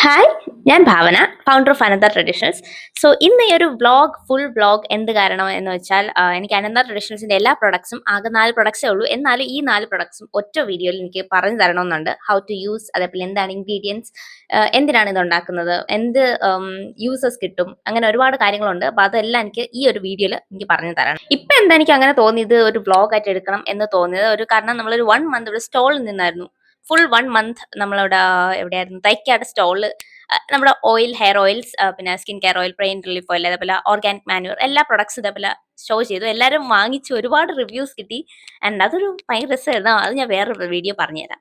Hi, ഞാൻ ഭാവന, founder of Anantha ട്രഡീഷണൽസ്. So ഇന്ന് ഈ ഒരു ഫുൾ വ്ളോഗ് എന്ത് കാരണം എന്ന് വെച്ചാൽ എനിക്ക് അനന്ത ട്രഡീഷണൽസിന്റെ എല്ലാ പ്രൊഡക്ട്സും ആകെ 4 പ്രൊഡക്ട്സേ ഉള്ളൂ. എന്നാലും ഈ 4 പ്രൊഡക്ട്സും ഒറ്റ വീഡിയോയിൽ എനിക്ക് പറഞ്ഞു തരണമെന്നുണ്ട്. ഹൗ ടു യൂസ്, അതേപോലെ എന്താണ് ഇൻഗ്രീഡിയൻസ്, എന്തിനാണ് ഇത് ഉണ്ടാക്കുന്നത്, എന്ത് യൂസസ് കിട്ടും, അങ്ങനെ ഒരുപാട് കാര്യങ്ങളുണ്ട്. അപ്പോൾ അതെല്ലാം എനിക്ക് ഈ ഒരു വീഡിയോയിൽ എനിക്ക് പറഞ്ഞു തരണം. ഇപ്പം എന്താ എനിക്ക് അങ്ങനെ തോന്നിയത് ഒരു വ്ളോഗ് ആയിട്ട് എടുക്കണം എന്ന് തോന്നിയത് ഒരു കാരണം നമ്മളൊരു 1 മന്ത് ഇവിടെ സ്റ്റോളിൽ നിന്നായിരുന്നു. ഫുൾ 1 മന്ത് നമ്മളവിടെ എവിടെയായിരുന്നു തൈക്കാട് സ്റ്റോളിൽ നമ്മുടെ ഹെയർ ഓയിൽസ്, പിന്നെ skin care oil, pain relief oil, അതേപോലെ ഓർഗാനിക് മാനുവർ എല്ലാ പ്രൊഡക്ട്സ് ഇതേപോലെ ഷോ ചെയ്തു. എല്ലാവരും വാങ്ങിച്ചു, ഒരുപാട് റിവ്യൂസ് കിട്ടി. ആൻഡ് അതൊരു ഭയങ്കര രസമായിരുന്നു. അത് ഞാൻ വേറൊരു വീഡിയോ പറഞ്ഞുതരാം.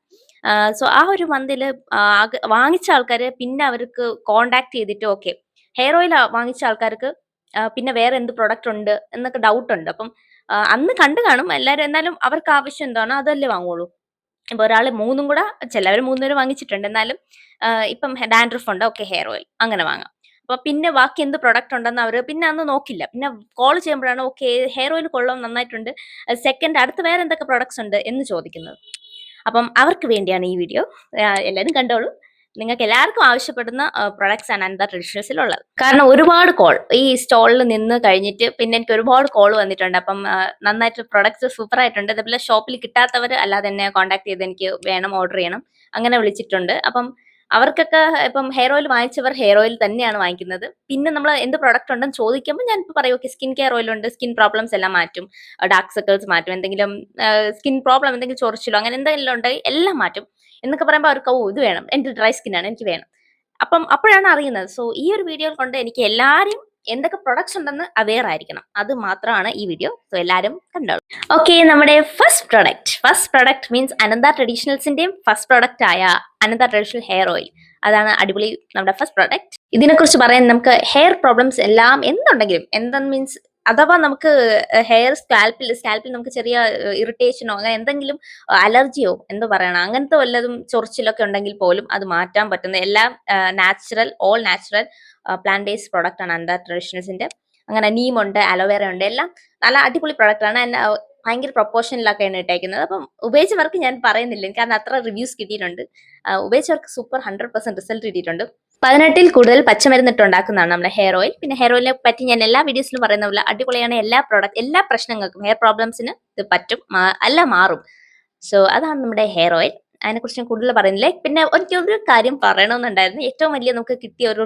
സോ ആ ഒരു മന്തിൽ വാങ്ങിച്ച ആൾക്കാർ പിന്നെ അവർക്ക് കോണ്ടാക്ട് ചെയ്തിട്ട് ഓക്കെ ഹെയർ ഓയിൽ വാങ്ങിച്ച ആൾക്കാർക്ക് പിന്നെ വേറെ എന്ത് പ്രൊഡക്റ്റ് ഉണ്ട് എന്നൊക്കെ ഡൗട്ട് ഉണ്ട്. അപ്പം അന്ന് കണ്ടു കാണും എല്ലാവരും. എന്നാലും അവർക്ക് ആവശ്യം എന്താണോ അതല്ലേ വാങ്ങുള്ളൂ. ഇപ്പൊ ഒരാള് 3 കൂടെ ചിലവര് 3 പേര് വാങ്ങിച്ചിട്ടുണ്ട്. എന്നാലും ഇപ്പം ഡാൻഡ്രഫ് ഉണ്ട്. ഓക്കെ ഹെയർ ഓയിൽ അങ്ങനെ വാങ്ങാം. അപ്പൊ പിന്നെ ബാക്കി എന്ത് പ്രൊഡക്റ്റ് ഉണ്ടെന്ന് അവര് പിന്നെ അന്ന് നോക്കില്ല. പിന്നെ കോൾ ചെയ്യുമ്പോഴാണ് ഓക്കെ ഹെയർ ഓയിൽ കൊള്ളാം നന്നായിട്ടുണ്ട്. സെക്കൻഡ് അടുത്ത് വേറെ എന്തൊക്കെ പ്രൊഡക്ട്സ് ഉണ്ട് എന്ന് ചോദിക്കുന്നത്. അപ്പം അവർക്ക് വേണ്ടിയാണ് ഈ വീഡിയോ. എല്ലാവരും കണ്ടോളൂ. നിങ്ങൾക്ക് എല്ലാവർക്കും ആവശ്യപ്പെടുന്ന പ്രൊഡക്ട്സ് ആണ് അനന്ത ട്രഡീഷണൽസിലുള്ളത്. കാരണം ഒരുപാട് കോൾ ഈ സ്റ്റോളിൽ നിന്ന് കഴിഞ്ഞിട്ട് പിന്നെ എനിക്ക് ഒരുപാട് കോൾ വന്നിട്ടുണ്ട്. അപ്പം നന്നായിട്ട് പ്രൊഡക്ട്സ് സൂപ്പർ ആയിട്ടുണ്ട്. അതേപോലെ ഷോപ്പിൽ കിട്ടാത്തവർ അല്ലാതെ എന്നെ കോൺടാക്ട് ചെയ്ത് എനിക്ക് വേണം ഓർഡർ ചെയ്യണം അങ്ങനെ വിളിച്ചിട്ടുണ്ട്. അപ്പം അവർക്കൊക്കെ ഇപ്പം ഹെയർ ഓയിൽ വാങ്ങിച്ചവർ ഹെയർ ഓയിൽ തന്നെയാണ് വാങ്ങിക്കുന്നത്. പിന്നെ നമ്മൾ എന്ത് പ്രൊഡക്റ്റ് ഉണ്ടെന്ന് ചോദിക്കുമ്പോൾ ഞാൻ ഇപ്പോൾ പറയും ഓക്കെ സ്കിൻ കെയർ ഓയിൽ ഉണ്ട്, സ്കിൻ പ്രോബ്ലംസ് എല്ലാം മാറ്റും, ഡാർക്ക് സർക്കിൾസ് മാറ്റും, എന്തെങ്കിലും സ്കിൻ പ്രോബ്ലം എന്തെങ്കിലും ചൊറിച്ചിലോ അങ്ങനെ എന്തെങ്കിലും ഉണ്ടെങ്കിൽ എല്ലാം മാറ്റും എന്നൊക്കെ പറയുമ്പോൾ അവർക്ക് ഓ ഇത് വേണം, എൻ്റെ ഡ്രൈ സ്കിന്നാണ് എനിക്ക് വേണം. അപ്പം അപ്പോഴാണ് അറിയുന്നത്. സോ ഈ ഒരു വീഡിയോ കൊണ്ട് എനിക്ക് എല്ലാവരും എന്തൊക്കെ പ്രൊഡക്ട്സ് ഉണ്ടെന്ന് അവെയർ ആയിരിക്കണം. അത് മാത്രമാണ് ഈ വീഡിയോ. സോ എല്ലാവരും കണ്ടോളൂ. ഓക്കെ, നമ്മുടെ ഫസ്റ്റ് പ്രൊഡക്റ്റ് മീൻസ് അനന്ത ട്രഡീഷണൽസിന്റെയും ഫസ്റ്റ് പ്രൊഡക്റ്റ് ആയ അനന്ത ട്രഡീഷണൽ ഹെയർ ഓയിൽ. അതാണ് അടിപൊളി നമ്മുടെ ഫസ്റ്റ് പ്രൊഡക്റ്റ്. ഇതിനെക്കുറിച്ച് പറയാൻ നമുക്ക് ഹെയർ പ്രോബ്ലംസ് എല്ലാം എന്തുണ്ടെങ്കിലും എന്തെന്ന് മീൻസ് അഥവാ നമുക്ക് സ്കാൽപ്പിൽ നമുക്ക് ചെറിയ ഇറിറ്റേഷനോ അങ്ങനെ എന്തെങ്കിലും അലർജിയോ എന്തോ പറയണം അങ്ങനത്തെ വല്ലതും ചൊറിച്ചിലൊക്കെ ഉണ്ടെങ്കിൽ പോലും അത് മാറ്റാൻ പറ്റുന്ന എല്ലാം all natural plant based product ആണ് അനന്ത ട്രഡീഷണൽസിന്റെ. അങ്ങനെ നീമുണ്ട്, അലോവേറ ഉണ്ട്, എല്ലാം നല്ല അടിപൊളി പ്രോഡക്റ്റ് ആണ്. ഭയങ്കര പ്രൊപ്പോർഷനിലൊക്കെയാണ് ഇട്ടേക്കുന്നത്. അപ്പം ഉപയോഗിച്ചവർക്ക് ഞാൻ പറയുന്നില്ല, കാരണം അത്ര റിവ്യൂസ് കിട്ടിയിട്ടുണ്ട്. ഉപയോഗിച്ചവർക്ക് സൂപ്പർ 100% റിസൾട്ട് കിട്ടിയിട്ടുണ്ട്. 18ൽ കൂടുതൽ പച്ചമരുന്നിട്ട് ഉണ്ടാക്കുന്നതാണ് നമ്മുടെ ഹെയർ ഓയിൽ. പിന്നെ ഹെയർ ഓയിലിനെ പറ്റി ഞാൻ എല്ലാ വീഡിയോസിലും പറയുന്ന പോലെ അടിപൊളിയാണ്. എല്ലാ പ്രശ്നങ്ങൾക്കും ഹെയർ പ്രോബ്ലംസിന് ഇത് പറ്റും, എല്ലാം മാറും. സോ അതാണ് നമ്മുടെ ഹെയർ ഓയിൽ. അതിനെക്കുറിച്ച് ഞാൻ കൂടുതൽ പറയുന്നില്ല. പിന്നെ എനിക്കൊരു കാര്യം പറയണമെന്നുണ്ടായിരുന്നു. ഏറ്റവും വലിയ നമുക്ക് കിട്ടിയ ഒരു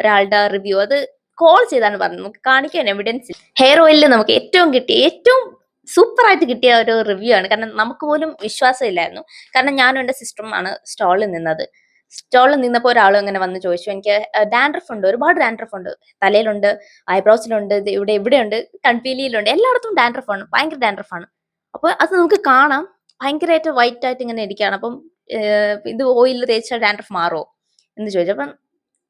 ഒരാളുടെ റിവ്യൂ അത് കോൾ ചെയ്താണ് പറഞ്ഞത്. നമുക്ക് കാണിക്കാൻ എവിഡൻസ് ഇല്ല. ഹെയർ ഓയിലിൽ നമുക്ക് ഏറ്റവും സൂപ്പർ ആയിട്ട് കിട്ടിയ ഒരു റിവ്യൂ ആണ്. കാരണം നമുക്ക് പോലും വിശ്വാസമില്ലായിരുന്നു. കാരണം ഞാനും എൻ്റെ സിസ്റ്ററും ആണ് സ്റ്റോളിൽ നിന്നത്. സ്റ്റോളിൽ നിന്നപ്പോൾ ഒരാൾ ഇങ്ങനെ വന്ന് ചോദിച്ചു, എനിക്ക് ഡാൻഡ്രഫ് ഉണ്ട്, ഒരുപാട് ഡാൻഡ്രഫ് ഉണ്ട്, തലയിലുണ്ട്, ഐബ്രോസിലുണ്ട്, ഇവിടെയുണ്ട്, കൺപീലിയിലുണ്ട്, എല്ലായിടത്തും ഡാൻഡ്രഫ് ആണ്, ഭയങ്കര ഡാൻഡ്രഫ് ആണ്. അപ്പോൾ അത് നമുക്ക് കാണാം, ഭയങ്കരമായിട്ട് വൈറ്റ് ആയിട്ട് ഇങ്ങനെ ഇരിക്കുകയാണ്. അപ്പം ഇത് ഓയിൽ തേച്ചാൽ ഡാൻഡ്രഫ് മാറുമോ എന്ന് ചോദിച്ചു. അപ്പം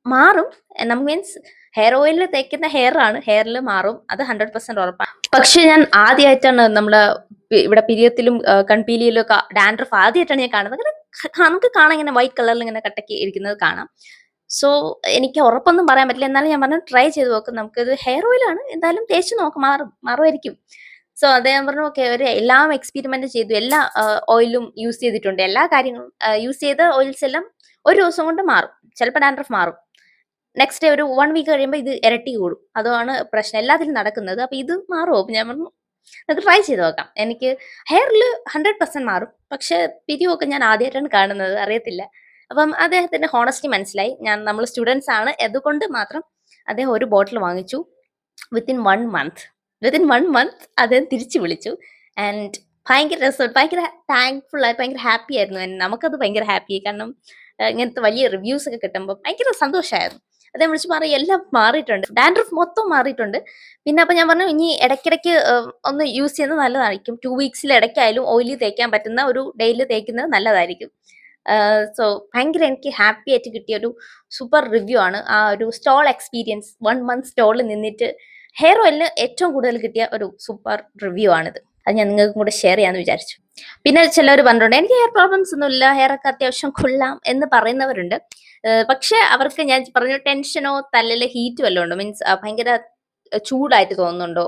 മാറും. നമുക്ക് മീൻസ് ഹെയർ ഓയിലിൽ തേക്കുന്ന ഹെയറിൽ മാറും, അത് 100% ഉറപ്പാണ്. പക്ഷെ ഞാൻ ആദ്യമായിട്ടാണ് നമ്മളെ ഇവിടെ പിരിയത്തിലും കൺപീലിയിലും ഒക്കെ ഡാൻഡ്രഫ് ആദ്യമായിട്ടാണ് ഞാൻ കാണുന്നത്. അങ്ങനെ നമുക്ക് കാണാൻ ഇങ്ങനെ വൈറ്റ് കളറിൽ ഇങ്ങനെ കട്ടക്കി ഇരിക്കുന്നത് കാണാം. സോ എനിക്ക് ഉറപ്പൊന്നും പറയാൻ പറ്റില്ല. എന്നാലും ഞാൻ പറഞ്ഞു ട്രൈ ചെയ്ത് നോക്കും, നമുക്കിത് ഹെയർ ഓയിലാണ് എന്തായാലും തേച്ച് നോക്കും, മാറുമായിരിക്കും. സോ അദ്ദേഹം പറഞ്ഞു ഓക്കെ ഒരു എല്ലാം എക്സ്പെരിമെന്റ് ചെയ്തു, എല്ലാ ഓയിലും യൂസ് ചെയ്തിട്ടുണ്ട്, എല്ലാ കാര്യങ്ങളും യൂസ് ചെയ്ത ഓയിൽസ് എല്ലാം ഒരു ദിവസം കൊണ്ട് മാറും. ചിലപ്പോൾ ഡാൻഡ്രഫ് മാറും, നെക്സ്റ്റ് ഡേ ഒരു 1 വീക്ക് കഴിയുമ്പോൾ ഇത് ഇരട്ടി കൂടും. അതാണ് പ്രശ്നം എല്ലാത്തിലും നടക്കുന്നത്. അപ്പൊ ഇത് മാറുമോ? അപ്പൊ ഞാൻ പറഞ്ഞു നമുക്ക് ട്രൈ ചെയ്ത് നോക്കാം. എനിക്ക് ഹെയറിൽ 100% മാറും, പക്ഷെ പിരിവൊക്കെ ഞാൻ ആദ്യമായിട്ടാണ് കാണുന്നത്, അറിയത്തില്ല. അപ്പം അദ്ദേഹത്തിന്റെ ഹോണസ്റ്റി മനസ്സിലായി. നമ്മൾ സ്റ്റുഡൻസ് ആണ്, അതുകൊണ്ട് മാത്രം അദ്ദേഹം ഒരു ബോട്ടിൽ വാങ്ങിച്ചു. വിത്തിൻ 1 മന്ത് അദ്ദേഹം തിരിച്ചു വിളിച്ചു. ആൻഡ് ഭയങ്കര രസം, ഭയങ്കര താങ്ക്ഫുൾ ആയി, ഭയങ്കര ഹാപ്പി ആയിരുന്നു. നമുക്കത് ഭയങ്കര ഹാപ്പി, കാരണം ഇങ്ങനത്തെ വലിയ റിവ്യൂസ് ഒക്കെ കിട്ടുമ്പോൾ ഭയങ്കര സന്തോഷമായിരുന്നു. അദ്ദേഹം വിളിച്ച് പറയും എല്ലാം മാറിയിട്ടുണ്ട്, ഡാൻഡ്രഫ് മൊത്തം മാറിയിട്ടുണ്ട്. പിന്നെ അപ്പൊ ഞാൻ പറഞ്ഞു ഇനി ഇടയ്ക്കിടയ്ക്ക് ഒന്ന് യൂസ് ചെയ്യുന്നത് നല്ലതായിരിക്കും. 2 വീക്സിൽ ഇടയ്ക്കായാലും ഓയിലി തേക്കാൻ പറ്റുന്ന ഒരു ഡെയിലി തേക്കുന്നത് നല്ലതായിരിക്കും. സോ ഭയങ്കര എനിക്ക് ഹാപ്പി ആയിട്ട് കിട്ടിയ ഒരു സൂപ്പർ റിവ്യൂ ആണ്. ആ ഒരു സ്റ്റോൾ എക്സ്പീരിയൻസ് 1 മന്ത് സ്റ്റോളിൽ നിന്നിട്ട് ഹെയർ ഓയിലിന് ഏറ്റവും കൂടുതൽ കിട്ടിയ ഒരു സൂപ്പർ റിവ്യൂ ആണിത്. അത് ഞാൻ നിങ്ങൾക്കും കൂടെ ഷെയർ ചെയ്യാമെന്ന് വിചാരിച്ചു. പിന്നെ ചിലർ പറഞ്ഞിട്ടുണ്ട് എനിക്ക് ഹെയർ പ്രോബ്ലംസ് ഒന്നും ഇല്ല, ഹെയർ ഒക്കെ അത്യാവശ്യം കൊള്ളാം എന്ന് പറയുന്നവരുണ്ട്. പക്ഷെ അവർക്ക് ഞാൻ പറഞ്ഞു ടെൻഷനോ തലയിലെ ഹീറ്റ് വല്ലതും ഉണ്ടോ, മീൻസ് ഭയങ്കര ചൂടായിട്ട് തോന്നുന്നുണ്ടോ,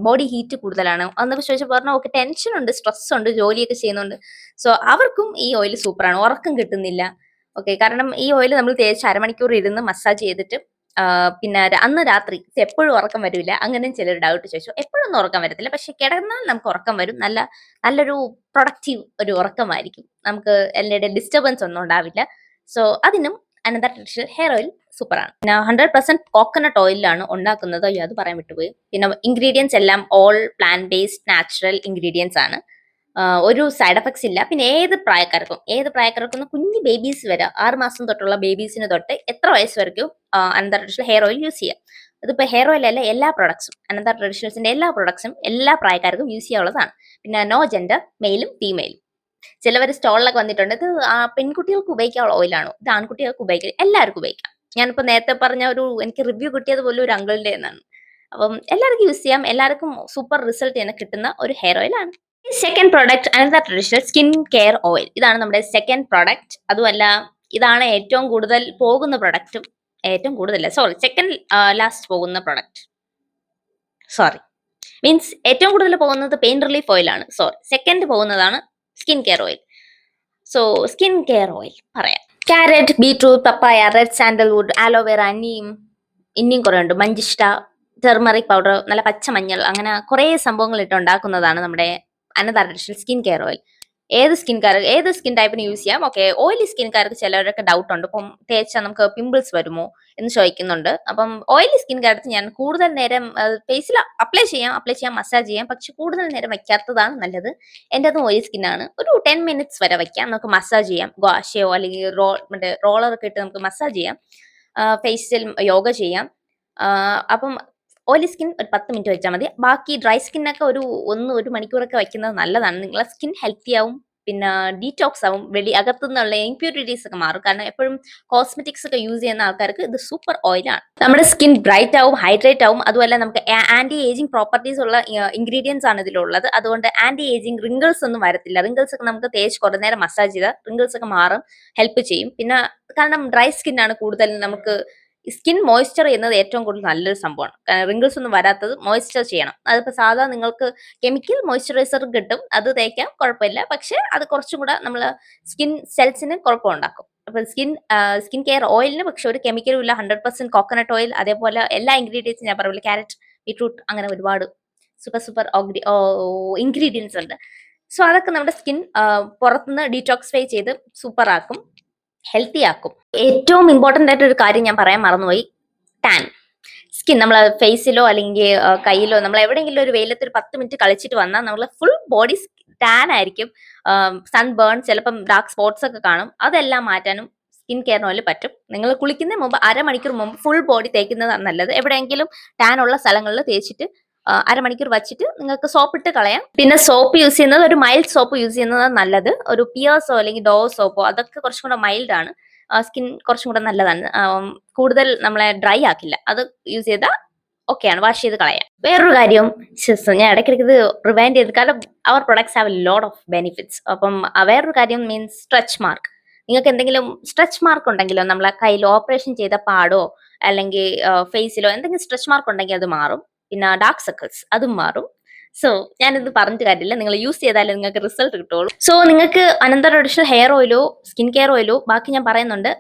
ബോഡി ഹീറ്റ് കൂടുതലാണോ എന്നൊക്കെ ചോദിച്ചപ്പോൾ പറഞ്ഞു ഓക്കെ ടെൻഷൻ ഉണ്ട്, സ്ട്രെസ് ഉണ്ട്, ജോലിയൊക്കെ ചെയ്യുന്നുണ്ട്. സോ അവർക്കും ഈ ഓയിൽ സൂപ്പറാണ്. ഉറക്കം കിട്ടുന്നില്ല, ഓക്കെ. കാരണം ഈ ഓയിൽ നമ്മൾ തേച്ച് അരമണിക്കൂർ ഇരുന്ന് മസാജ് ചെയ്തിട്ട് പിന്നെ അന്ന് രാത്രി എപ്പോഴും ഉറക്കം വരില്ല. അങ്ങനെയും ചിലർ ഡൗട്ട് ചോദിച്ചു. എപ്പോഴൊന്നും ഉറക്കം വരത്തില്ല. പക്ഷെ കിടന്നാൽ നമുക്ക് ഉറക്കം വരും. നല്ലൊരു പ്രൊഡക്റ്റീവ് ഒരു ഉറക്കമായിരിക്കും. നമുക്ക് എല്ലാവരുടെയും ഡിസ്റ്റർബൻസ് ഒന്നും ഉണ്ടാവില്ല. സോ അതിനും അനന്ത ട്രഡീഷണൽ ഹെയർ ഓയിൽ സൂപ്പറാണ്. പിന്നെ 100% കോക്കനട്ട് ഓയിലാണ് ഉണ്ടാക്കുന്നത്. അയ്യോ അത് പറയാൻ വിട്ടുപോയി. പിന്നെ ഇൻഗ്രീഡിയൻസ് എല്ലാം all plant based natural ingredients ആണ്. ഒരു സൈഡ് എഫക്ട്സ് ഇല്ല. പിന്നെ ഏത് പ്രായക്കാർക്കും കുഞ്ഞു ബേബീസ് വരെ 6 മാസം തൊട്ടുള്ള ബേബീസിന് തൊട്ട് എത്ര വയസ്സ് വരയ്ക്കും അനന്ത ട്രഡീഷണൽ ഹെയർ ഓയിൽ യൂസ് ചെയ്യാം. അതിപ്പോൾ ഹെയർ ഓയിൽ അല്ല, എല്ലാ പ്രൊഡക്ട്സും അനന്ത ട്രഡീഷണൽസിന്റെ എല്ലാ പ്രൊഡക്ട്സും എല്ലാ പ്രായക്കാർക്കും യൂസ് ചെയ്യാനുള്ളതാണ്. പിന്നെ നോ ജെൻഡർ, മെയിലും ഫീമെയിലും. ചിലവർ സ്റ്റോളിലൊക്കെ വന്നിട്ടുണ്ട്, ഇത് പെൺകുട്ടികൾക്ക് ഉപയോഗിക്കാനുള്ള ഓയിലാണോ, ഇത് ആൺകുട്ടികൾക്ക് ഉപയോഗിക്കാം, എല്ലാവർക്കും ഉപയോഗിക്കാം. ഞാനിപ്പോൾ നേരത്തെ പറഞ്ഞ എനിക്ക് റിവ്യൂ കിട്ടിയത് പോലും ഒരു അങ്കിളിന്റെ എന്നാണ്. അപ്പം എല്ലാവർക്കും യൂസ് ചെയ്യാം, എല്ലാവർക്കും സൂപ്പർ റിസൾട്ട് തന്നെ കിട്ടുന്ന ഒരു ഹെയർ ഓയിലാണ്. സെക്കൻഡ് പ്രോഡക്റ്റ് അനന്ത ട്രഡീഷണൽ സ്കിൻ കെയർ ഓയിൽ. ഇതാണ് നമ്മുടെ സെക്കൻഡ് പ്രോഡക്റ്റ്. അതുമല്ല, ഇതാണ് ഏറ്റവും കൂടുതൽ പോകുന്ന പ്രൊഡക്റ്റും. ഏറ്റവും കൂടുതലല്ല, സോറി, സെക്കൻഡ് ലാസ്റ്റ് പോകുന്ന പ്രൊഡക്റ്റ്. സോറി, മീൻസ് ഏറ്റവും കൂടുതൽ പോകുന്നത് പെയിൻ റിലീഫ് ഓയിലാണ്. സോറി, സെക്കൻഡ് പോകുന്നതാണ് skin care oil. So skin care oil പറയാം. ക്യാരറ്റ്, ബീട്രൂട്ട്, പപ്പായ, റെഡ് സാൻഡൽവുഡ്, ആലോവേറ, ഇനിയും കുറെ ഉണ്ട്. മഞ്ചിഷ്ട, ടെർമറിക് പൗഡർ, നല്ല പച്ച മഞ്ഞൾ, അങ്ങനെ കുറെ സംഭവങ്ങൾ ഇട്ട് ഉണ്ടാക്കുന്നതാണ് നമ്മുടെ അനന്ത ട്രഡീഷണൽ സ്കിൻ കെയർ ഓയിൽ. ഏത് സ്കിൻ ടൈപ്പിന് യൂസ് ചെയ്യാം. ഓക്കെ, ഓയിലി സ്കിൻകാർക്ക് ചിലവരൊക്കെ ഡൗട്ട് ഉണ്ട്, ഇപ്പം തേച്ചാൽ നമുക്ക് പിമ്പിൾസ് വരുമോ എന്ന് ചോദിക്കുന്നുണ്ട്. അപ്പം ഓയിലി സ്കിൻകാർക്ക് ഞാൻ കൂടുതൽ നേരം ഫേസിൽ അപ്ലൈ ചെയ്യാം, മസാജ് ചെയ്യാം, പക്ഷെ കൂടുതൽ നേരം വെക്കാത്തതാണ് നല്ലത്. എൻ്റെ അതും ഓയിലി സ്കിന്നാണ്. ഒരു 10 മിനിറ്റ്സ് വരെ വെക്കാം, നമുക്ക് മസാജ് ചെയ്യാം. ഗ്വാഷയോ അല്ലെങ്കിൽ റോളറൊക്കെ ഇട്ട് നമുക്ക് മസാജ് ചെയ്യാം. ഫേസിൽ യോഗ ചെയ്യാം. അപ്പം ഓയിലി സ്കിൻ ഒരു 10 മിനിറ്റ് വെച്ചാൽ മതി. ബാക്കി ഡ്രൈ സ്കിന്നൊക്കെ ഒരു മണിക്കൂറൊക്കെ വെക്കുന്നത് നല്ലതാണ്. നിങ്ങളെ സ്കിൻ ഹെൽത്തി ആവും, പിന്നെ ഡീറ്റോക്സ് ആവും, അകത്തുനിന്നുള്ള ഇംപ്യൂരിറ്റീസ് ഒക്കെ മാറും. കാരണം എപ്പോഴും കോസ്മെറ്റിക്സ് ഒക്കെ യൂസ് ചെയ്യുന്ന ആൾക്കാർക്ക് ഇത് സൂപ്പർ ഓയിലാണ്. നമ്മുടെ സ്കിൻ ബ്രൈറ്റ് ആവും, ഹൈഡ്രേറ്റ് ആവും. അതുപോലെ നമുക്ക് ആന്റി ഏജിങ് പ്രോപ്പർട്ടീസ് ഉള്ള ഇൻഗ്രീഡിയൻസ് ആണ് ഇതിലുള്ളത്. അതുകൊണ്ട് ആന്റി ഏജിങ്, റിങ്കിൾസ് ഒന്നും വരത്തില്ല. റിങ്കിൾസ് ഒക്കെ നമുക്ക് തേച്ച് കുറേ നേരം മസാജ് ചെയ്താൽ റിങ്കിൾസ് ഒക്കെ മാറും, ഹെൽപ്പ് ചെയ്യും. പിന്നെ കാരണം ഡ്രൈ സ്കിൻ ആണ് കൂടുതൽ നമുക്ക് സ്കിൻ മോയ്സ്ചർ ചെയ്യുന്നത് ഏറ്റവും കൂടുതൽ നല്ലൊരു സംഭവമാണ്. റിങ്കിൾസ് ഒന്നും വരാത്തത് മോയ്സ്ചർ ചെയ്യണം. അതിപ്പോൾ സാധാ നിങ്ങൾക്ക് കെമിക്കൽ മോയ്സ്ചറൈസർ കിട്ടും, അത് തേക്കാം, കുഴപ്പമില്ല. പക്ഷെ അത് കുറച്ചും കൂടെ നമ്മൾ സ്കിൻ സെൽസിന് കുഴപ്പമുണ്ടാക്കും. അപ്പൊ സ്കിൻ കെയർ ഓയിലിന് പക്ഷെ ഒരു കെമിക്കലും ഇല്ല. 100% കോക്കനട്ട് ഓയിൽ. അതേപോലെ എല്ലാ ഇൻഗ്രീഡിയൻസും ഞാൻ പറയില്ല, ക്യാരറ്റ്, ബീട്രൂട്ട്, അങ്ങനെ ഒരുപാട് സൂപ്പർ ഇൻഗ്രീഡിയൻസ് ഉണ്ട്. സോ അതൊക്കെ നമ്മുടെ സ്കിൻ പുറത്തുനിന്ന് ഡീറ്റോക്സിഫൈ ചെയ്ത് സൂപ്പർ ആക്കും, ഹെൽത്തി ആക്കും. ഏറ്റവും ഇമ്പോർട്ടന്റ് ആയിട്ട് ഒരു കാര്യം ഞാൻ പറയാൻ മറന്നുപോയി, ടാൻ സ്കിൻ. നമ്മൾ ഫേസിലോ അല്ലെങ്കിൽ കയ്യിലോ നമ്മൾ എവിടെയെങ്കിലും ഒരു വെയിലത്ത് ഒരു 10 മിനിറ്റ് കളിച്ചിട്ട് വന്നാൽ നമ്മൾ ഫുൾ ബോഡി ടാൻ ആയിരിക്കും. സൺ ബേൺ, ചിലപ്പം ഡാർക്ക് സ്പോട്ട്സ് ഒക്കെ കാണും. അതെല്ലാം മാറ്റാനും സ്കിൻ കെയർ ഓയിൽ പറ്റും. നിങ്ങൾ കുളിക്കുന്നതിന് മുമ്പ് അരമണിക്കൂർ മുമ്പ് ഫുൾ ബോഡി തേക്കുന്നതാണ് നല്ലത്. എവിടെയെങ്കിലും ടാൻ ഉള്ള സ്ഥലങ്ങളിൽ തേച്ചിട്ട് അരമണിക്കൂർ വച്ചിട്ട് നിങ്ങൾക്ക് സോപ്പ് ഇട്ട് കളയാം. പിന്നെ സോപ്പ് യൂസ് ചെയ്യുന്നത് ഒരു മൈൽഡ് സോപ്പ് യൂസ് ചെയ്യുന്നതാണ് നല്ലത്. ഒരു പിയേഴ്സോ അല്ലെങ്കിൽ ഡോ സോപ്പോ, അതൊക്കെ കുറച്ചും കൂടെ മൈൽഡ് ആണ്. സ്കിൻ കുറച്ചും കൂടെ നല്ലതാണ്. കൂടുതൽ നമ്മളെ ഡ്രൈ ആക്കില്ല. അത് യൂസ് ചെയ്താൽ ഓക്കെയാണ്, വാഷ് ചെയ്ത് കളയാം. വേറൊരു കാര്യം, ഞാൻ ഇടയ്ക്കിടയ്ക്ക് ഇത് റിവൈൻഡ് ചെയ്ത്, കാരണം അവർ products have lot of benefits. അപ്പം വേറൊരു കാര്യം മീൻസ് സ്ട്രെച്ച് മാർക്ക്. നിങ്ങൾക്ക് എന്തെങ്കിലും സ്ട്രെച്ച് മാർക്ക് ഉണ്ടെങ്കിലോ, നമ്മളെ കയ്യിൽ ഓപ്പറേഷൻ ചെയ്ത പാടോ അല്ലെങ്കിൽ ഫേസിലോ എന്തെങ്കിലും സ്ട്രെച്ച് മാർക്ക് ഉണ്ടെങ്കിൽ അത് മാറും. പിന്നെ ഡാർക്ക് സർക്കിൾസ് അതും മാറും. സോ ഞാനിത് പറഞ്ഞിട്ട് കാര്യമില്ല, നിങ്ങൾ യൂസ് ചെയ്താലേ നിങ്ങൾക്ക് റിസൾട്ട് കിട്ടുള്ളൂ. സോ നിങ്ങൾക്ക് അനന്ത ട്രഡീഷണൽ ഹെയർ ഓയിലോ സ്കിൻ കെയർ ഓയിലോ ബാക്കി ഞാൻ പറയുന്നുണ്ട്.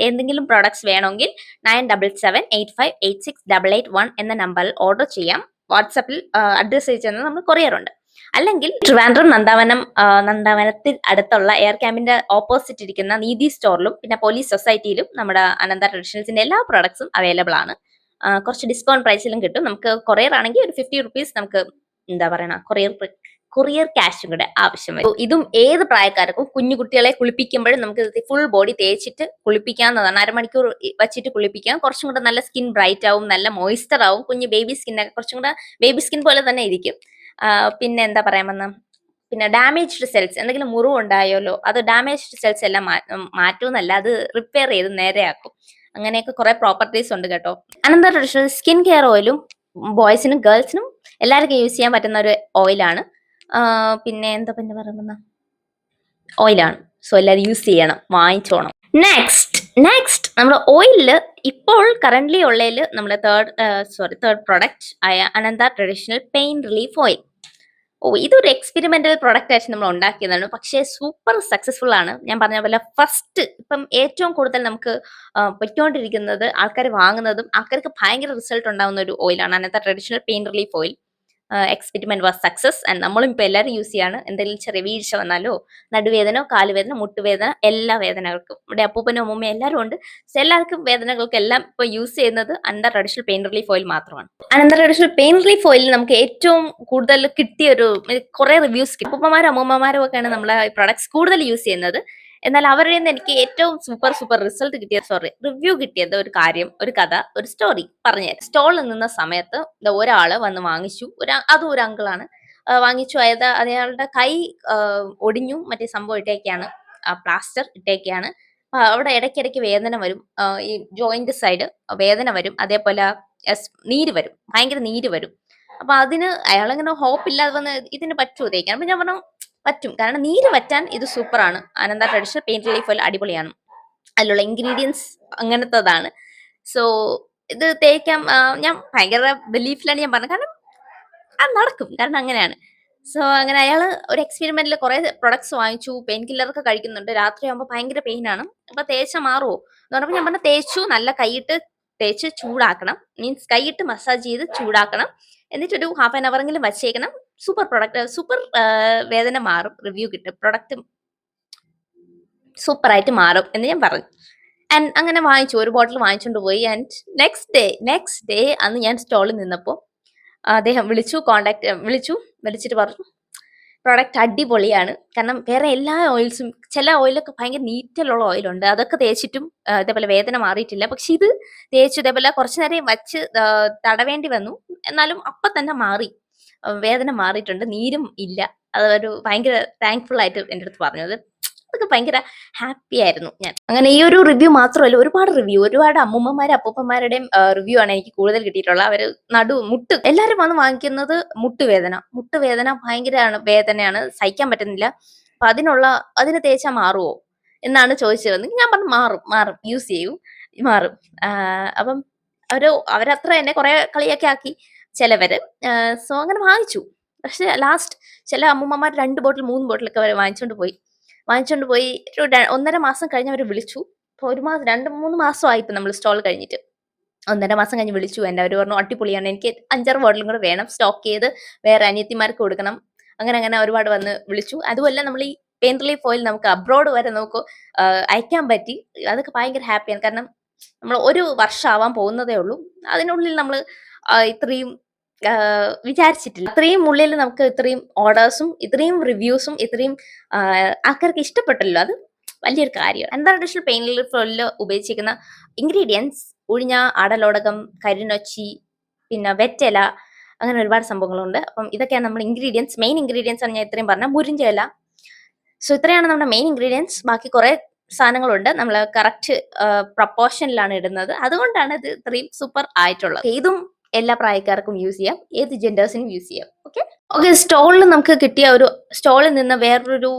എന്തെങ്കിലും പ്രോഡക്ട്സ് വേണമെങ്കിൽ 9778586881 എന്ന നമ്പറിൽ ഓർഡർ ചെയ്യാം. വാട്സാപ്പിൽ അഡ്രസ് അയച്ചു തന്നാൽ നമ്മൾ കൊറിയർ ഉണ്ട്. അല്ലെങ്കിൽ ട്രിവാൻഡ്രം നന്ദാവനത്തിൽ അടുത്തുള്ള എയർ ക്യാമ്പിന്റെ ഓപ്പോസിറ്റ് ഇരിക്കുന്ന നീതി സ്റ്റോറിലും പിന്നെ പോലീസ് സൊസൈറ്റിയിലും നമ്മുടെ അനന്ത ട്രഡീഷണൽസിന്റെ എല്ലാ പ്രോഡക്ട്സും അവൈലബിൾ ആണ്. കുറച്ച് ഡിസ്കൗണ്ട് പ്രൈസിലും കിട്ടും. നമുക്ക് കൊറിയർ ആണെങ്കിൽ ഒരു 50 റുപ്പീസ് നമുക്ക് എന്താ പറയണ കൊറിയർ ക്യാഷും കൂടെ ആവശ്യം വരും. ഇതും ഏത് പ്രായക്കാർക്കും, കുഞ്ഞു കുട്ടികളെ കുളിപ്പിക്കുമ്പോഴും നമുക്ക് ഫുൾ ബോഡി തേച്ചിട്ട് കുളിപ്പിക്കാവുന്നതാണ്. അരമണിക്കൂർ വച്ചിട്ട് കുളിപ്പിക്കാം. കുറച്ചും കൂടെ നല്ല സ്കിൻ ബ്രൈറ്റ് ആവും, നല്ല മോയ്സ്ചർ ആവും. കുഞ്ഞു ബേബി സ്കിന്നൊക്കെ കുറച്ചും കൂടെ ബേബി സ്കിൻ പോലെ തന്നെ ഇരിക്കും. പിന്നെ എന്താ പറയാമെന്ന്, പിന്നെ ഡാമേജ്ഡ് സെൽസ്, എന്തെങ്കിലും മുറിവ് ഉണ്ടായാലോ, അത് ഡാമേജ്ഡ് സെൽസ് എല്ലാം മാറ്റുമെന്നല്ല, അത് റിപ്പയർ ചെയ്ത് നേരെയാക്കും. അങ്ങനെയൊക്കെ കുറെ പ്രോപ്പർട്ടീസ് ഉണ്ട് കേട്ടോ. അനന്ത ട്രഡീഷണൽ സ്കിൻ കെയർ ഓയിലും ബോയ്സിനും ഗേൾസിനും എല്ലാവർക്കും യൂസ് ചെയ്യാൻ പറ്റുന്ന ഒരു ഓയിലാണ്. പിന്നെ എന്താ പിന്നെ പറയുന്ന ഓയിലാണ്. സോ എല്ലാവരും യൂസ് ചെയ്യണം, വാങ്ങിച്ചോണം. നെക്സ്റ്റ് നമ്മുടെ ഓയിലില് ഇപ്പോൾ കറന്റ്ലി ഉള്ളതിൽ നമ്മുടെ തേർഡ് പ്രൊഡക്റ്റ് ആയ അനന്ത ട്രഡീഷണൽ പെയിൻ റിലീഫ് ഓയിൽ. ഇതൊരു എക്സ്പെരിമെന്റൽ പ്രൊഡക്റ്റ് ആയിട്ട് നമ്മൾ ഉണ്ടാക്കിയതാണ്. പക്ഷേ സൂപ്പർ സക്സസ്ഫുൾ ആണ്. ഞാൻ പറഞ്ഞ പോലെ ഫസ്റ്റ് ഇപ്പം ഏറ്റവും കൂടുതൽ നമുക്ക് പൊയ്ക്കോണ്ടിരിക്കുന്നത് ആൾക്കാര് വാങ്ങുന്നതും ആൾക്കാർക്ക് ഭയങ്കര റിസൾട്ട് ഉണ്ടാവുന്ന ഒരു ഓയിലാണ്. Ananta traditional pain relief oil. Experiment was success and നമ്മളും ഇപ്പോൾ എല്ലാവരും യൂസ് ചെയ്യാണ്. എന്തെങ്കിലും ചെറിയ വീഴ്ച വന്നാലോ, നടുവേദന, കാലുവേദന, മുട്ടുവേദന, എല്ലാ വേദനകൾക്കും ഇവിടെ അപ്പൂപ്പനും അമ്മൂമ്മയും എല്ലാവരും ഉണ്ട്. So എല്ലാവർക്കും വേദനകൾക്കെല്ലാം ഇപ്പോൾ യൂസ് ചെയ്യുന്നത് അനന്ത ട്രഡീഷണൽ പെയിൻ റിലീഫ് ഓയിൽ മാത്രമാണ്. അനന്ത ട്രഡീഷണൽ പെയിൻ റിലീഫ് ഓയിലിൽ നമുക്ക് ഏറ്റവും കൂടുതൽ കിട്ടിയ ഒരു കുറെ റിവ്യൂസ് കിട്ടും. അപ്പൂപ്പന്മാരും അമ്മൂമ്മമാരും ഒക്കെയാണ് നമ്മളെ പ്രൊഡക്ട്സ് കൂടുതൽ യൂസ് ചെയ്യുന്നത്. എന്നാൽ അവരുടെ നിന്ന് എനിക്ക് ഏറ്റവും സൂപ്പർ റിസൾട്ട് കിട്ടിയത്, റിവ്യൂ കിട്ടിയത് ഒരു കാര്യം, ഒരു കഥ, ഒരു സ്റ്റോറി പറഞ്ഞുതരാം. സ്റ്റോളിൽ നിന്ന സമയത്ത് ഒരാള് വന്ന് വാങ്ങിച്ചു. അതും ഒരു അങ്കിളാണ് വാങ്ങിച്ചു. അയാളുടെ കൈ ഒടിഞ്ഞു, മറ്റേ സംഭവം ഇട്ടേക്കാണ്, പ്ലാസ്റ്റർ ഇട്ടേക്കാണ്. അവിടെ ഇടയ്ക്കിടയ്ക്ക് വേദന വരും, ഈ ജോയിന്റ് സൈഡ് വേദന വരും, അതേപോലെ നീര് വരും, ഭയങ്കര നീര് വരും. അപ്പൊ അതിന് അയാളിങ്ങനെ ഹോപ്പില്ലാതെ വന്ന് ഇതിന് പറ്റുമോ തേക്കാൻ? അപ്പൊ ഞാൻ പറഞ്ഞു പറ്റും, കാരണം നീര് പറ്റാൻ ഇത് സൂപ്പറാണ്. അനന്ത ട്രഡീഷണൽ പെയിൻ റിലീഫ് ഓയിൽ അടിപൊളിയാണ്. അതിലുള്ള ഇൻഗ്രീഡിയൻസ് അങ്ങനത്തതാണ്. സോ ഇത് തേക്കാം. ഞാൻ ഭയങ്കര ബിലീഫിലാണ് ഞാൻ പറഞ്ഞത്, കാരണം അത് നടക്കും, കാരണം അങ്ങനെയാണ്. സോ അങ്ങനെ അയാള് ഒരു എക്സ്പെരിമെന്റിൽ കുറെ പ്രൊഡക്ട്സ് വാങ്ങിച്ചു. പെയിൻ കില്ലറൊക്കെ കഴിക്കുന്നുണ്ട്. രാത്രിയാകുമ്പോൾ ഭയങ്കര പെയിനാണ്. അപ്പൊ തേച്ചാ മാറുമോ എന്ന് പറഞ്ഞപ്പോൾ ഞാൻ പറഞ്ഞു തേച്ചു, നല്ല കൈയിട്ട് തേച്ച് ചൂടാക്കണം, മീൻസ് കൈയിട്ട് മസാജ് ചെയ്ത് ചൂടാക്കണം, എന്നിട്ടൊരു ഹാഫ് ആൻ അവറെങ്കിലും വച്ചേക്കണം. സൂപ്പർ പ്രൊഡക്റ്റ്, സൂപ്പർ വേദന മാറും, റിവ്യൂ കിട്ടും, പ്രൊഡക്റ്റ് സൂപ്പർ ആയിട്ട് മാറും എന്ന് ഞാൻ പറഞ്ഞു. ആൻഡ് അങ്ങനെ വാങ്ങിച്ചു, ഒരു ബോട്ടിൽ വാങ്ങിച്ചുകൊണ്ട് പോയി. ആൻഡ് നെക്സ്റ്റ് ഡേ അന്ന് ഞാൻ സ്റ്റോളിൽ നിന്നപ്പോൾ അദ്ദേഹം വിളിച്ചിട്ട് പറഞ്ഞു പ്രൊഡക്റ്റ് അടിപൊളിയാണ്. കാരണം വേറെ എല്ലാ ഓയിൽസും, ചില ഓയിലൊക്കെ ഭയങ്കര നീറ്റലുള്ള ഓയിലുണ്ട്, അതൊക്കെ തേച്ചിട്ടും ഇതേപോലെ വേദന മാറിയിട്ടില്ല. പക്ഷെ ഇത് തേച്ചു ഇതേപോലെ കുറച്ചു നേരം വച്ച് തടവേണ്ടി വന്നു, എന്നാലും അപ്പൊ തന്നെ മാറി, വേദന മാറിയിട്ടുണ്ട്, നീരും ഇല്ല. അതൊരു ഭയങ്കര താങ്ക്ഫുൾ ആയിട്ട് എൻ്റെ അടുത്ത് പറഞ്ഞു. അതൊക്കെ ഭയങ്കര ഹാപ്പി ആയിരുന്നു ഞാൻ. അങ്ങനെ ഈ ഒരു റിവ്യൂ മാത്രമല്ല, ഒരുപാട് അമ്മൂമ്മമാരും അപ്പൂപ്പന്മാരുടെയും റിവ്യൂ ആണ് എനിക്ക് കൂടുതൽ കിട്ടിയിട്ടുള്ളത്. അവര് മുട്ട് എല്ലാവരും വന്ന് വാങ്ങിക്കുന്നത് മുട്ടുവേദന ഭയങ്കരമാണ്, വേദനയാണ്, സഹിക്കാൻ പറ്റുന്നില്ല. അപ്പൊ അതിന് തേച്ചാൽ മാറുമോ എന്നാണ് ചോദിച്ചത്. ഞാൻ പറഞ്ഞു മാറും, യൂസ് ചെയ്യൂ, മാറും. അപ്പം അവരത്ര എന്നെ കുറെ കളിയൊക്കെ ആക്കി ചിലവര്. സോ അങ്ങനെ വാങ്ങിച്ചു. പക്ഷെ ലാസ്റ്റ് ചില അമ്മൂമ്മമാർ 2 ബോട്ടിൽ 3 ബോട്ടിലൊക്കെ അവർ വാങ്ങിച്ചോണ്ട് പോയി. ഒരു 1.5 മാസം കഴിഞ്ഞ് അവര് വിളിച്ചു. ഇപ്പൊ 1 മാസം 2-3 മാസമായി ഇപ്പൊ നമ്മൾ സ്റ്റോൾ കഴിഞ്ഞിട്ട്. 1.5 മാസം കഴിഞ്ഞ് വിളിച്ചു. അവര് പറഞ്ഞു അടിപൊളിയാണ്, എനിക്ക് 5-6 ബോട്ടിലും കൂടെ വേണം, സ്റ്റോക്ക് ചെയ്ത് വേറെ അനിയത്തിമാർക്ക് കൊടുക്കണം. അങ്ങനെ ഒരുപാട് വന്ന് വിളിച്ചു. അതുമല്ല നമ്മൾ ഈ പെയിൻ റിലീഫ് ഓയിൽ നമുക്ക് അബ്രോഡ് വരെ നമുക്ക് അയക്കാൻ പറ്റി. അതൊക്കെ ഭയങ്കര ഹാപ്പിയാണ്. കാരണം നമ്മൾ 1 വർഷം ആവാൻ പോകുന്നതേ ഉള്ളൂ. അതിനുള്ളിൽ നമ്മൾ ഇത്രയും വിചാരിച്ചിട്ടില്ല. അത്രയും ഉള്ളിൽ നമുക്ക് ഇത്രയും ഓർഡേഴ്സും ഇത്രയും റിവ്യൂസും ഇത്രയും ആൾക്കാർക്ക് ഇഷ്ടപ്പെട്ടല്ലോ. അത് വലിയൊരു കാര്യമാണ്. എന്താ ട്രഡീഷണൽ പെയിൻ റിലീഫ് ഓയിലിൽ ഉപയോഗിച്ചിരിക്കുന്ന ഇൻഗ്രീഡിയൻസ് ഉഴിഞ്ഞ, ആടലോടകം, കരിനൊച്ചി, പിന്നെ വെറ്റില, അങ്ങനെ ഒരുപാട് സംഭവങ്ങളുണ്ട്. അപ്പം ഇതൊക്കെയാണ് നമ്മുടെ മെയിൻ ഇൻഗ്രീഡിയൻസ് ആണ് ഞാൻ ഇത്രയും പറഞ്ഞ. മുരിഞ്ച ഇല. സോ ഇത്രയാണ് നമ്മുടെ മെയിൻ ഇൻഗ്രീഡിയൻസ്. ബാക്കി കുറെ സാധനങ്ങളുണ്ട്, നമ്മൾ കറക്റ്റ് പ്രപ്പോർഷനിലാണ് ഇടുന്നത്. അതുകൊണ്ടാണ് ഇത് ഇത്രയും സൂപ്പർ ആയിട്ടുള്ളത്. ഇതും എല്ലാ പ്രായക്കാർക്കും യൂസ് ചെയ്യാം, ഏത് ജെൻഡേഴ്സിനും യൂസ് ചെയ്യാം. ഓക്കെ. സ്റ്റോളിൽ നിന്ന് വേറൊരു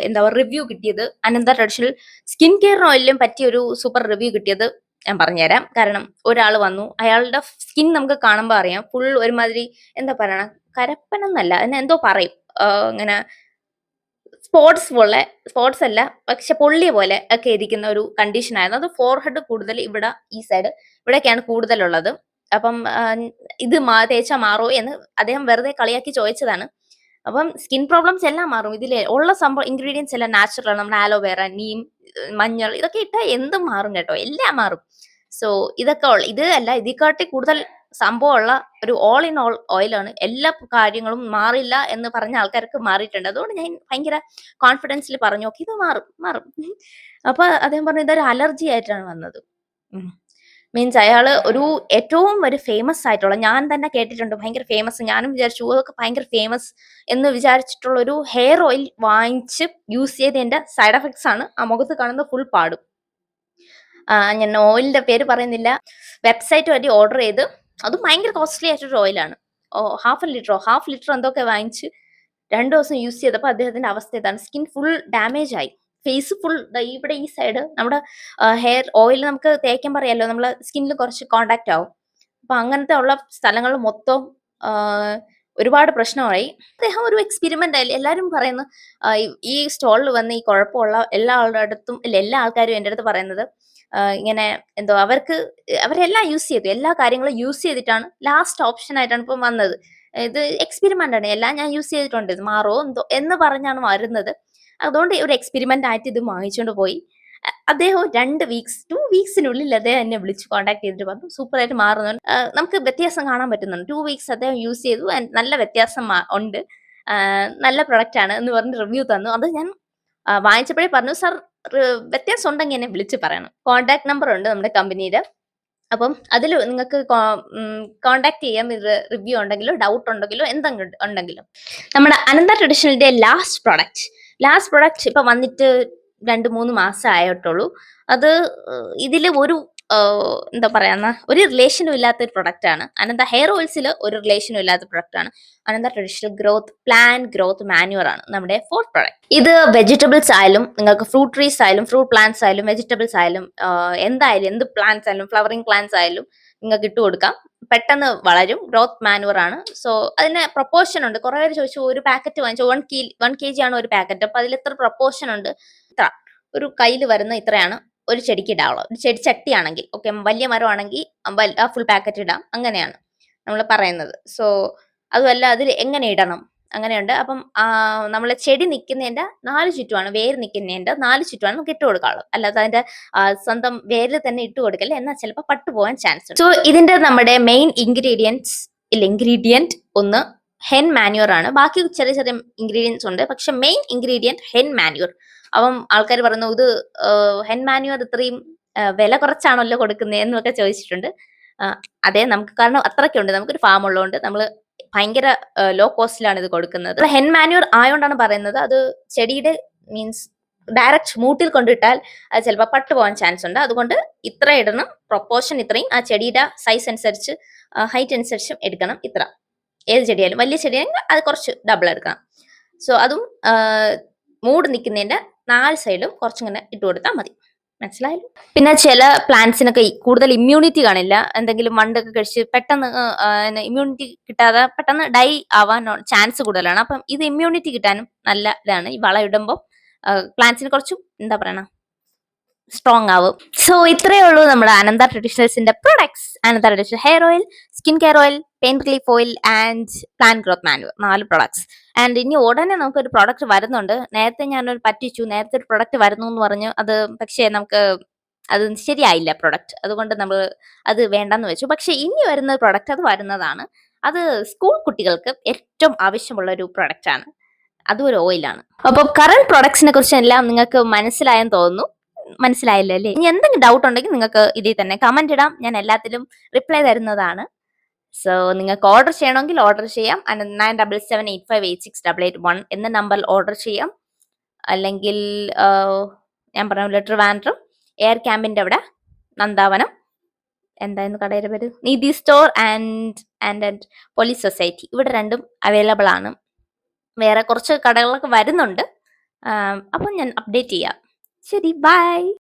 എന്താ പറയുക റിവ്യൂ കിട്ടിയത്, അനന്ത ട്രഡീഷണൽ സ്കിൻ കെയർ ഓയിലിലും പറ്റിയ ഒരു സൂപ്പർ റിവ്യൂ കിട്ടിയത് ഞാൻ പറഞ്ഞുതരാം. കാരണം ഒരാൾ വന്നു, അയാളുടെ സ്കിൻ നമുക്ക് കാണുമ്പോൾ അറിയാം, ഫുൾ ഒരുമാതിരി എന്താ പറയണ, കരപ്പനെന്നല്ല, എന്തോ പറയും, ഇങ്ങനെ സ്പോട്സ് അല്ല, പക്ഷെ പൊള്ളിയ പോലെ ഒക്കെ ഇരിക്കുന്ന ഒരു കണ്ടീഷൻ ആയിരുന്നു. അത് ഫോർഹെഡ് കൂടുതൽ ഇവിടെ ഈ സൈഡ് ഇവിടെയൊക്കെയാണ് കൂടുതലുള്ളത്. അപ്പം ഇത് തേച്ചാൽ മാറോ എന്ന് അദ്ദേഹം വെറുതെ കളിയാക്കി ചോദിച്ചതാണ്. അപ്പം സ്കിൻ പ്രോബ്ലംസ് എല്ലാം മാറും. ഇതിലെ ഉള്ള സംഭവം ഇൻഗ്രീഡിയൻസ് എല്ലാം നാച്ചുറൽ ആണ്. നമ്മുടെ ആലോവേറ, നീം, മഞ്ഞൾ, ഇതൊക്കെ ഇട്ടാൽ എന്തും മാറും കേട്ടോ, എല്ലാം മാറും. സോ ഇതിനെക്കാട്ടി കൂടുതൽ സംഭവമുള്ള ഒരു ഓൾ ഇൻ ഓൾ ഓയിലാണ്. എല്ലാ കാര്യങ്ങളും മാറില്ല എന്ന് പറഞ്ഞ ആൾക്കാർക്ക് മാറിയിട്ടുണ്ട്. അതുകൊണ്ട് ഞാൻ ഭയങ്കര കോൺഫിഡൻസിൽ പറഞ്ഞു ഓക്കെ ഇത് മാറും. അപ്പൊ അദ്ദേഹം പറഞ്ഞു ഇതൊരു അലർജി ആയിട്ടാണ് വന്നത്. മീൻസ് അയാള് ഏറ്റവും ഒരു ഫേമസ് ആയിട്ടുള്ള, ഞാൻ തന്നെ കേട്ടിട്ടുണ്ട് ഭയങ്കര ഫേമസ്, ഞാനും വിചാരിച്ചു അതൊക്കെ ഭയങ്കര ഫേമസ് എന്ന് വിചാരിച്ചിട്ടുള്ള ഒരു ഹെയർ ഓയിൽ വാങ്ങിച്ച് യൂസ് ചെയ്തതിന്റെ സൈഡ് എഫക്ട്സ് ആണ് ആ മുഖത്ത് കാണുന്ന ഫുൾ പാടും. ഞാൻ ഓയിലിന്റെ പേര് പറയുന്നില്ല. വെബ്സൈറ്റ് വഴി ഓർഡർ ചെയ്ത്, അതും ഭയങ്കര കോസ്റ്റ്ലി ആയിട്ടൊരു ഓയിലാണ്. ഹാഫ് ലിറ്റർ എന്തൊക്കെ വാങ്ങിച്ച് 2 ദിവസം യൂസ് ചെയ്തപ്പോൾ അദ്ദേഹത്തിന്റെ അവസ്ഥ ഇതാണ്. സ്കിൻ ഫുൾ ഡാമേജ് ആയി, ഫേസ് ഫുൾ, ഇവിടെ ഈ സൈഡ് നമ്മുടെ ഹെയർ ഓയിൽ നമുക്ക് തേക്കാൻ പറയാലോ, നമ്മളെ സ്കിന്നിൽ കുറച്ച് കോണ്ടാക്ട് ആവും. അപ്പൊ അങ്ങനത്തെ ഉള്ള സ്ഥലങ്ങൾ മൊത്തം ഒരുപാട് പ്രശ്നമായി. അദ്ദേഹം ഒരു എക്സ്പെരിമെന്റ് ആയി എല്ലാരും പറയുന്നു. ഈ സ്റ്റോളിൽ വന്ന് ഈ കുഴപ്പമുള്ള എല്ലാ ആളുടെ അടുത്തും ഇല്ല, എല്ലാ ആൾക്കാരും എൻ്റെ അടുത്ത് പറയുന്നത് ഇങ്ങനെ എന്തോ അവരെല്ലാം യൂസ് ചെയ്തു. എല്ലാ കാര്യങ്ങളും യൂസ് ചെയ്തിട്ടാണ് ലാസ്റ്റ് ഓപ്ഷൻ ആയിട്ടാണ് ഇപ്പം വന്നത്. ഇത് എക്സ്പെരിമെന്റ് ആണ്. എല്ലാം ഞാൻ യൂസ് ചെയ്തിട്ടുണ്ട്. ഇത് മാറോ എന്തോ എന്ന് പറഞ്ഞാണ് വരുന്നത്. അതുകൊണ്ട് ഒരു എക്സ്പെരിമെന്റ് ആയിട്ട് ഇത് വാങ്ങിച്ചുകൊണ്ട് പോയി. അദ്ദേഹം 2 വീക്സ് 2 വീക്സിനുള്ളിൽ അദ്ദേഹം എന്നെ വിളിച്ച് കോൺടാക്ട് ചെയ്തിട്ട് പറഞ്ഞു സൂപ്പറായിട്ട് മാറുന്നു. നമുക്ക് വ്യത്യാസം കാണാൻ പറ്റുന്നുണ്ട്. 2 വീക്സ് അദ്ദേഹം യൂസ് ചെയ്തു ആൻഡ് നല്ല വ്യത്യാസം ഉണ്ട്. നല്ല പ്രൊഡക്റ്റ് ആണ് എന്ന് പറഞ്ഞ് റിവ്യൂ തന്നു. അത് ഞാൻ വാങ്ങിച്ചപ്പോഴേ പറഞ്ഞു, "സർ വ്യത്യാസം ഉണ്ടെങ്കിൽ എന്നെ വിളിച്ച് പറയണം." കോൺടാക്ട് നമ്പർ ഉണ്ട് നമ്മുടെ കമ്പനിയുടെ. അപ്പം അതിൽ നിങ്ങൾക്ക് കോൺടാക്ട് ചെയ്യാം. റിവ്യൂ ഉണ്ടെങ്കിലോ ഡൗട്ട് ഉണ്ടെങ്കിലോ എന്തെങ്കിലും ഉണ്ടെങ്കിലും. നമ്മുടെ അനന്ത ട്രഡീഷണലിന്റെ ലാസ്റ്റ് പ്രൊഡക്റ്റ് ഇപ്പൊ വന്നിട്ട് 2-3 മാസം ആയിട്ടുള്ളൂ. അത് ഇതില് ഒരു എന്താ പറയാ ഒരു റിലേഷനും ഇല്ലാത്ത ഒരു പ്രൊഡക്റ്റ് ആണ്. അനന്ത ഹെയർ ഓയിൽസിൽ ഒരു റിലേഷനും ഇല്ലാത്ത പ്രൊഡക്റ്റ് ആണ്. അനന്ത ട്രഡീഷണൽ ഗ്രോത്ത് മാന്യൂർ ആണ് നമ്മുടെ ഫോർത്ത് പ്രൊഡക്റ്റ്. ഇത് വെജിറ്റബിൾസ് ആയാലും നിങ്ങൾക്ക് ഫ്രൂട്ട് ട്രീസ് ആയാലും ഫ്രൂട്ട് പ്ലാന്റ്സ് ആയാലും വെജിറ്റബിൾസ് ആയാലും എന്തായാലും എന്ത് പ്ലാന്റ്സ് ആയാലും ഫ്ലവറിംഗ് പ്ലാന്റ്സ് ആയാലും നിങ്ങൾക്ക് ഇട്ട് കൊടുക്കാം. പെട്ടെന്ന് വളരും. ഗ്രോത്ത് മാനുവർ ആണ്. സോ അതിന് പ്രൊപ്പോർഷൻ ഉണ്ട്. കുറെ പേര് ചോദിച്ചു ഒരു പാക്കറ്റ് വാങ്ങിച്ചു 1 kg ആണ് ഒരു പാക്കറ്റ്. അപ്പൊ അതിൽ എത്ര പ്രൊപ്പോർഷൻ ഉണ്ട്? ഇത്ര ഒരു കയ്യിൽ വരുന്ന ഇത്രയാണ് ഒരു ചെടിക്ക് ഇടാവുള്ളത്. ഒരു ചെടി ചട്ടിയാണെങ്കിൽ ഓക്കെ, വലിയ മരമാണെങ്കിൽ ഫുൾ പാക്കറ്റ് ഇടാം. അങ്ങനെയാണ് നമ്മൾ പറയുന്നത്. സോ അതുമല്ല അതിൽ എങ്ങനെ ഇടണം അങ്ങനെയുണ്ട്. അപ്പം നമ്മളെ ചെടി നിൽക്കുന്നതിന്റെ 4 ചുറ്റുമാണ്, വേര് നിൽക്കുന്നതിന്റെ 4 ചുറ്റുമാണ് നമുക്ക് ഇട്ട് കൊടുക്കാനുള്ളത്. അല്ലാതെ അതിന്റെ സ്വന്തം വേരിൽ തന്നെ ഇട്ട് കൊടുക്കല്ലേ, എന്നാൽ ചിലപ്പോൾ പട്ടുപോകാൻ ചാൻസ് ഉണ്ട്. സോ ഇതിന്റെ നമ്മുടെ മെയിൻ ഇൻഗ്രീഡിയന്റ് ഒന്ന് ഹെൻ മാന്യൂർ ആണ്. ബാക്കി ചെറിയ ചെറിയ ഇൻഗ്രീഡിയൻസ് ഉണ്ട്, പക്ഷെ മെയിൻ ഇൻഗ്രീഡിയന്റ് ഹെൻ മാന്യൂർ. അപ്പം ആൾക്കാർ പറഞ്ഞു ഇത് ഹെൻ മാന്യൂർ ഇത്രയും വില കുറച്ചാണല്ലോ കൊടുക്കുന്നത് എന്നൊക്കെ ചോദിച്ചിട്ടുണ്ട്. അതെ, നമുക്ക് കാരണം അത്രയ്ക്കുണ്ട്. നമുക്കൊരു ഫാം ഉള്ളതുകൊണ്ട് നമ്മൾ ഭയങ്കര ലോ കോസ്റ്റിലാണ് ഇത് കൊടുക്കുന്നത്. ഹെൻ മാന്യൂർ ആയതുകൊണ്ടാണ് പറയുന്നത്. അത് ചെടിയുടെ മീൻസ് ഡയറക്റ്റ് മൂട്ടിൽ കൊണ്ടിട്ടാൽ അത് ചിലപ്പോൾ പട്ടുപോകാൻ ചാൻസ് ഉണ്ട്. അതുകൊണ്ട് ഇത്ര ഇടണം, പ്രൊപ്പോർഷൻ ഇത്രയും. ആ ചെടിയുടെ സൈസ് അനുസരിച്ച് ഹൈറ്റ് അനുസരിച്ചും എടുക്കണം. ഇത്ര ഏത് ചെടിയായാലും, വലിയ ചെടിയാണെങ്കിൽ അത് കുറച്ച് ഡബിൾ എടുക്കണം. സോ അതും മൂട് നിൽക്കുന്നതിന്റെ 4 സൈഡും കുറച്ചിങ്ങനെ ഇട്ട് കൊടുത്താൽ മതി. മനസ്സിലായല്ലോ? പിന്നെ ചില പ്ലാന്റ്സിനൊക്കെ കൂടുതൽ ഇമ്മ്യൂണിറ്റി കാണില്ല. എന്തെങ്കിലും മണ്ടൊക്കെ കഴിച്ച് പെട്ടെന്ന് ഇമ്മ്യൂണിറ്റി കിട്ടാതെ പെട്ടെന്ന് ഡൈ ആവാൻ ചാൻസ് കൂടുതലാണ്. അപ്പം ഇത് ഇമ്മ്യൂണിറ്റി കിട്ടാനും നല്ല ഇതാണ്. ഈ വളം ഇടുമ്പോൾ പ്ലാന്റ്സിന് കുറച്ചും എന്താ പറയണ സ്ട്രോങ് ആവും. സോ ഇത്രയേ ഉള്ളൂ നമ്മുടെ അനന്ത ട്രഡീഷണൽസിന്റെ products. Ananta traditional hair oil, skin care oil, pain relief oil and plant growth manure, 4 products. And ഇനി ഉടനെ നമുക്കൊരു പ്രൊഡക്റ്റ് വരുന്നുണ്ട്. നേരത്തെ ഞാനൊരു പറ്റിച്ചു, നേരത്തെ ഒരു പ്രൊഡക്റ്റ് വരുന്നു എന്ന് പറഞ്ഞു. അത് പക്ഷേ നമുക്ക് അത് ശരിയായില്ല പ്രൊഡക്റ്റ്. അതുകൊണ്ട് നമ്മൾ അത് വേണ്ടെന്ന് വെച്ചു. പക്ഷെ ഇനി വരുന്ന പ്രൊഡക്റ്റ് അത് വരുന്നതാണ്. അത് സ്കൂൾ കുട്ടികൾക്ക് ഏറ്റവും ആവശ്യമുള്ള ഒരു പ്രൊഡക്റ്റ് ആണ്. അതും ഒരു ഓയിലാണ്. അപ്പോൾ കറന്റ് പ്രൊഡക്ട്സിനെ കുറിച്ച് എല്ലാം നിങ്ങൾക്ക് മനസ്സിലായെന്ന് തോന്നുന്നു. മനസ്സിലായല്ലോ അല്ലേ? ഇനി എന്തെങ്കിലും ഡൗട്ട് ഉണ്ടെങ്കിൽ നിങ്ങൾക്ക് ഇതിൽ തന്നെ കമന്റ് ഇടാം. ഞാൻ എല്ലാത്തിലും റിപ്ലൈ തരുന്നതാണ്. സോ നിങ്ങൾക്ക് ഓർഡർ ചെയ്യണമെങ്കിൽ ഓർഡർ ചെയ്യാം. 9778586881 എന്ന നമ്പറിൽ ഓർഡർ ചെയ്യാം. അല്ലെങ്കിൽ ഞാൻ പറഞ്ഞ ട്രിവാൻഡ്രം എയർ ക്യാമ്പിന്റെ അവിടെ നന്ദാവനം, എന്തായിരുന്നു കടയുടെ പേര്, നീതി സ്റ്റോർ ആൻഡ് പോലീസ് സൊസൈറ്റി, ഇവിടെ രണ്ടും അവൈലബിൾ ആണ്. വേറെ കുറച്ച് കടകളൊക്കെ വരുന്നുണ്ട്. അപ്പം ഞാൻ അപ്ഡേറ്റ് ചെയ്യാം. ശരി, ബൈ.